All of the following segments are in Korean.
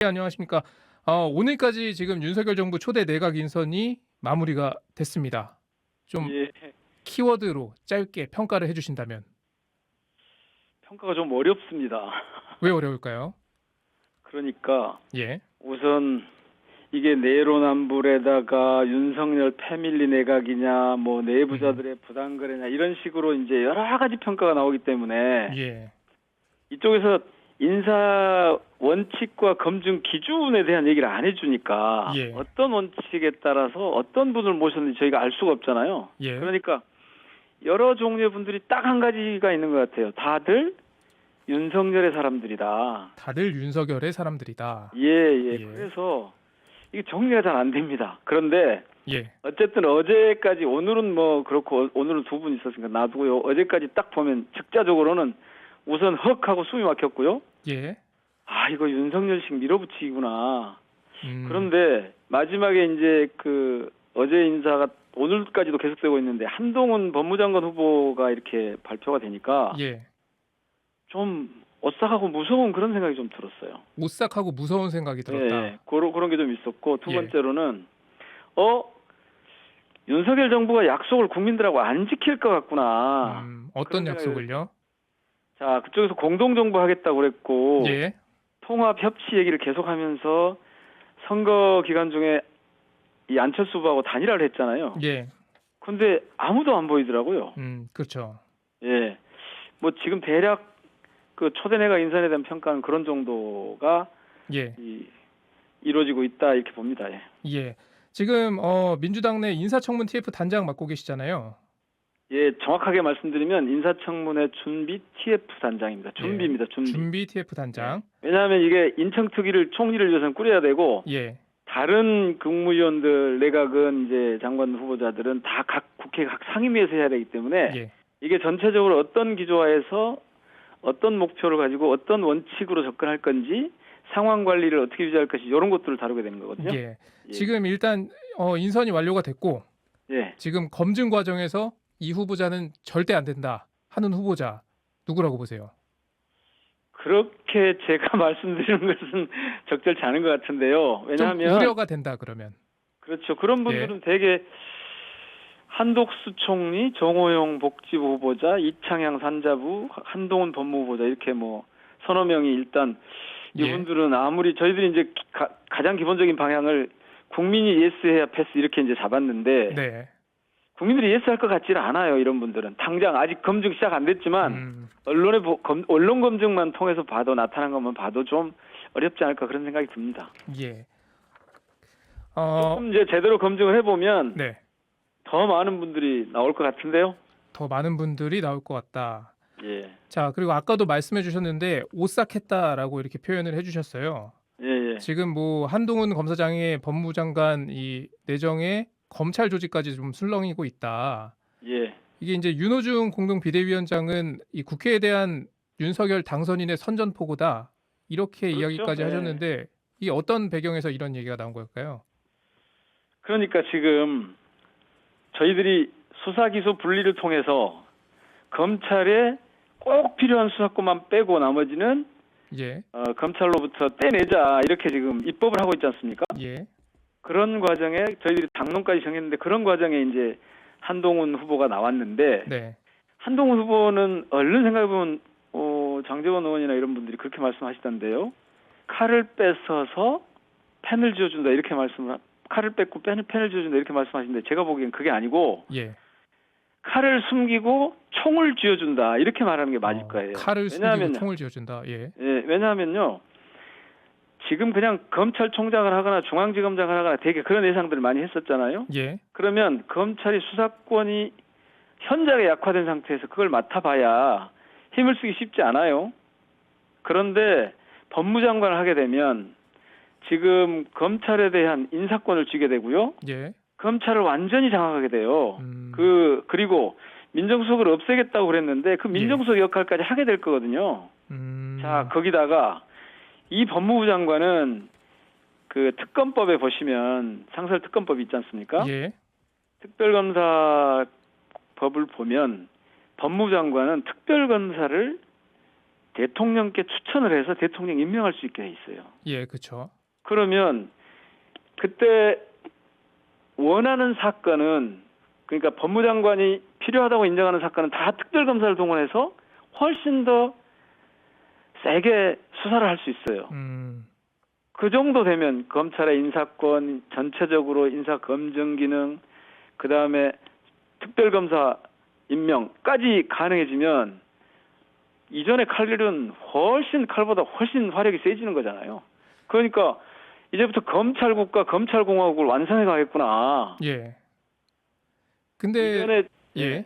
네, 안녕하십니까. 오늘까지 지금 윤석열 정부 초대 내각 인선이 마무리가 됐습니다. 좀 예. 키워드로 짧게 평가를 해주신다면 평가가 좀 어렵습니다. 왜 어려울까요? 그러니까 예. 우선 이게 내로남불에다가 윤석열 패밀리 내각이냐, 뭐 음, 내부자들의 부당거래냐 이런 식으로 이제 여러 가지 평가가 나오기 때문에 예. 이쪽에서 인사 원칙과 검증 기준에 대한 얘기를 안 해주니까 예. 어떤 원칙에 따라서 어떤 분을 모셨는지 저희가 알 수가 없잖아요. 예. 그러니까 여러 종류의 분들이 딱 한 가지가 있는 것 같아요. 다들 윤석열의 사람들이다. 다들 윤석열의 사람들이다. 예, 예. 예. 그래서 이게 정리가 잘 안 됩니다. 그런데 예. 어쨌든 어제까지 오늘은 뭐 그렇고 오늘은 두 분 있었으니까 놔두고요. 어제까지 딱 보면 적자적으로는 우선 헉 하고 숨이 막혔고요. 예. 아, 이거 윤석열식 밀어붙이기구나. 음, 그런데 마지막에 이제 그 어제 인사가 오늘까지도 계속되고 있는데 한동훈 법무장관 후보가 이렇게 발표가 되니까 예. 좀 오싹하고 무서운 그런 생각이 좀 들었어요. 오싹하고 무서운 생각이 예, 들었다. 그런 게 좀 있었고, 두 예. 번째로는, 어, 윤석열 정부가 약속을 국민들하고 안 지킬 것 같구나. 그런 어떤 생각이 들었어요. 약속을요? 자, 그쪽에서 공동정부 하겠다고 그랬고, 예. 통합 협치 얘기를 계속 하면서 선거 기간 중에 이 안철수 후보하고 단일화를 했잖아요. 예. 근데 아무도 안 보이더라고요. 그렇죠. 예. 뭐 지금 대략 그 초대 내각 인선에 대한 평가는 그런 정도가 예. 이루어지고 있다 이렇게 봅니다. 예. 예. 지금 민주당 내 인사청문 TF 단장 맡고 계시잖아요. 예, 정확하게 말씀드리면 인사청문회 준비 TF 단장입니다. 예. 준비입니다. 준비. 준비 TF 예. 단장. 왜냐하면 이게 인청특위를 총리를 위해서는 꾸려야 되고 예. 다른 국무위원들 내각은 이제 장관 후보자들은 다 각 국회 각 상임위에서 해야 되기 때문에 예. 이게 전체적으로 어떤 기조화에서 어떤 목표를 가지고 어떤 원칙으로 접근할 건지 상황 관리를 어떻게 유지할 것인지 이런 것들을 다루게 되는 거거든요. 예. 예, 지금 일단 인선이 완료가 됐고 예. 지금 검증 과정에서 이 후보자는 절대 안 된다 하는 후보자 누구라고 보세요? 그렇게 제가 말씀드리는 것은 적절치 않은 것 같은데요. 좀 왜냐하면 우려가 된다 그러면. 그렇죠. 그런 예. 분들은 대개 한독수 총리, 정호영 복지부 후보자, 이창양 산자부, 한동훈 법무부 후보자 이렇게 뭐 서너 명이 일단 예. 이분들은 아무리 저희들이 이제 가장 기본적인 방향을 국민이 예스해야 패스 이렇게 이제 잡았는데 네. 국민들이 예스할 것 같지는 않아요. 이런 분들은 당장 아직 검증 시작 안 됐지만 언론 검증만 통해서 봐도 나타난 것만 봐도 좀 어렵지 않을까 그런 생각이 듭니다. 예. 조금 이제 제대로 검증을 해보면 네. 더 많은 분들이 나올 것 같은데요. 더 많은 분들이 나올 것 같다. 예, 자, 그리고 아까도 말씀해 주셨는데 오싹했다라고 이렇게 표현을 해 주셨어요. 예, 예, 지금 뭐 한동훈 검사장의 법무부 장관 이 내정에 검찰 조직까지 좀 술렁이고 있다. 예. 이게 이제 윤호중 공동 비대위원장은 이 국회에 대한 윤석열 당선인의 선전포고다. 이렇게 그렇죠. 이야기까지 예. 하셨는데 이 어떤 배경에서 이런 얘기가 나온 걸까요? 그러니까 지금 저희들이 수사기소 분리를 통해서 검찰에 꼭 필요한 수사권만 빼고 나머지는 예. 검찰로부터 떼내자 이렇게 지금 입법을 하고 있지 않습니까? 예. 그런 과정에 저희들이 당론까지 정했는데 그런 과정에 이제 한동훈 후보가 나왔는데 네. 한동훈 후보는 얼른 생각해보면 장제원 의원이나 이런 분들이 그렇게 말씀하시던데요. 칼을 뺏어서 펜을 쥐어준다 이렇게 칼을 뺏고 펜을 쥐어준다 이렇게 말씀하시는데 제가 보기엔 그게 아니고 예. 칼을 숨기고 총을 쥐어준다 이렇게 말하는 게 맞을 거예요. 칼을 숨기고 총을 쥐어준다. 예. 예, 왜냐하면요. 지금 그냥 검찰총장을 하거나 중앙지검장을 하거나 되게 그런 예상들을 많이 했었잖아요. 예. 그러면 검찰이 수사권이 현저하게 약화된 상태에서 그걸 맡아봐야 힘을 쓰기 쉽지 않아요. 그런데 법무장관을 하게 되면 지금 검찰에 대한 인사권을 쥐게 되고요. 예. 검찰을 완전히 장악하게 돼요. 음. 그리고 민정수석을 없애겠다고 그랬는데 그 민정수석 역할까지 하게 될 거거든요. 자, 거기다가 이 법무부 장관은 그 특검법에 보시면 상설 특검법이 있지 않습니까? 예. 특별검사 법을 보면 법무부 장관은 특별검사를 대통령께 추천을 해서 대통령 임명할 수 있게 돼 있어요. 예, 그렇죠. 그러면 그때 원하는 사건은 그러니까 법무장관이 필요하다고 인정하는 사건은 다 특별검사를 동원해서 훨씬 더 세게 수사를 할 수 있어요. 그 정도 되면 검찰의 인사권 전체적으로 인사 검증 기능 그다음에 특별검사 임명까지 가능해지면 이전의 칼질은 칼보다 훨씬 화력이 세지는 거잖아요. 그러니까 이제부터 검찰국가 검찰공화국을 완성해 가겠구나. 예. 근데 이전에 예.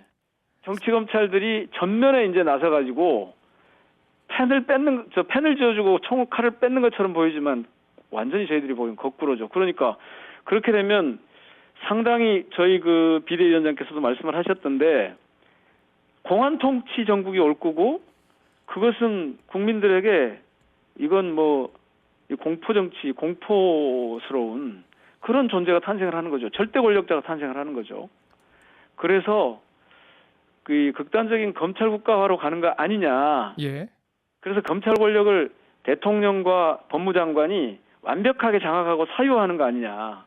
정치 검찰들이 전면에 이제 나서 가지고 펜을 쥐어주고 칼을 뺏는 것처럼 보이지만 완전히 저희들이 보기엔 거꾸로죠. 그러니까 그렇게 되면 상당히 저희 그 비대위원장께서도 말씀을 하셨던데 공안 통치 정국이 올 거고 그것은 국민들에게 이건 뭐 공포 정치, 공포스러운 그런 존재가 탄생을 하는 거죠. 절대 권력자가 탄생을 하는 거죠. 그래서 그 극단적인 검찰 국가화로 가는 거 아니냐. 예. 그래서 검찰 권력을 대통령과 법무장관이 완벽하게 장악하고 사유화하는 거 아니냐.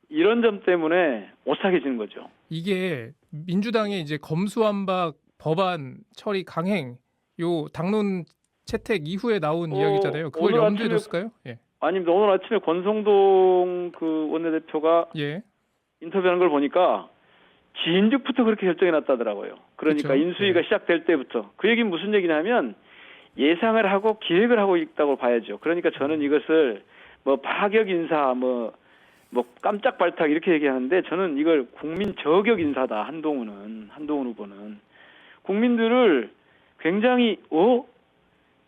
이런 점 때문에 오싹해지는 거죠. 이게 민주당의 이제 검수완박 법안 처리 강행 요 당론 채택 이후에 나온 이야기잖아요. 그걸 오늘 염두에 아침에- 뒀을까요? 예. 아닙니다. 오늘 아침에 권성동 그 원내대표가 예. 인터뷰하는 걸 보니까 진즉부터 그렇게 결정이 났다더라고요. 그러니까 그쵸? 인수위가 예. 시작될 때부터. 그 얘기는 무슨 얘기냐면 예상을 하고 기획을 하고 있다고 봐야죠. 그러니까 저는 이것을 뭐 파격 인사 뭐 깜짝 발탁 이렇게 얘기하는데 저는 이걸 국민 저격 인사다. 한동훈 후보는 국민들을 굉장히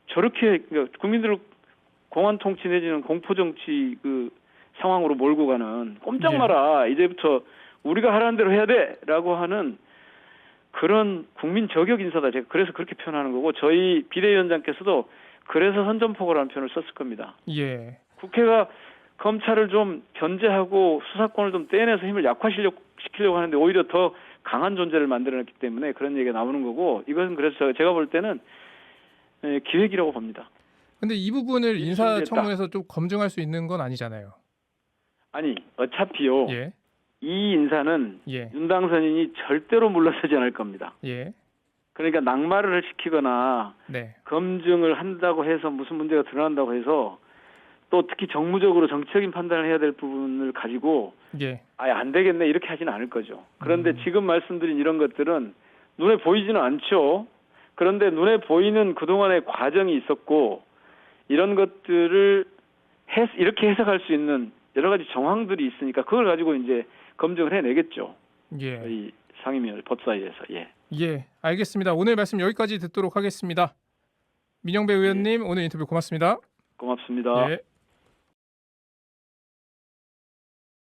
저렇게 그러니까 국민들을 공안 통치 내지는 공포 정치 그 상황으로 몰고 가는 꼼짝 예. 마라. 이제부터 우리가 하라는 대로 해야 돼라고 하는 그런 국민 저격 인사다. 제가 그래서 그렇게 표현하는 거고 저희 비대위원장께서도 그래서 선전포고라는 표현을 썼을 겁니다. 예. 국회가 검찰을 좀 견제하고 수사권을 좀 떼내서 힘을 약화시키려고 하는데 오히려 더 강한 존재를 만들어냈기 때문에 그런 얘기가 나오는 거고 이것은 그래서 제가 볼 때는 기획이라고 봅니다. 근데 이 부분을 인수위에 인사청문회에서 좀 검증할 수 있는 건 아니잖아요. 아니 어차피요. 예. 이 인사는 예. 윤당선인이 절대로 물러서지 않을 겁니다. 예. 그러니까 낙마를 시키거나 네. 검증을 한다고 해서 무슨 문제가 드러난다고 해서 또 특히 정무적으로 정치적인 판단을 해야 될 부분을 가지고 예. 아예 안 되겠네 이렇게 하지는 않을 거죠. 그런데 지금 말씀드린 이런 것들은 눈에 보이지는 않죠. 그런데 눈에 보이는 그동안의 과정이 있었고 이런 것들을 이렇게 해석할 수 있는 여러 가지 정황들이 있으니까 그걸 가지고 이제 검증을 해내겠죠. 예. 이 상임위 법사위에서. 예. 예. 알겠습니다. 오늘 말씀 여기까지 듣도록 하겠습니다. 민영배 의원님 오늘 인터뷰 고맙습니다. 고맙습니다. 예.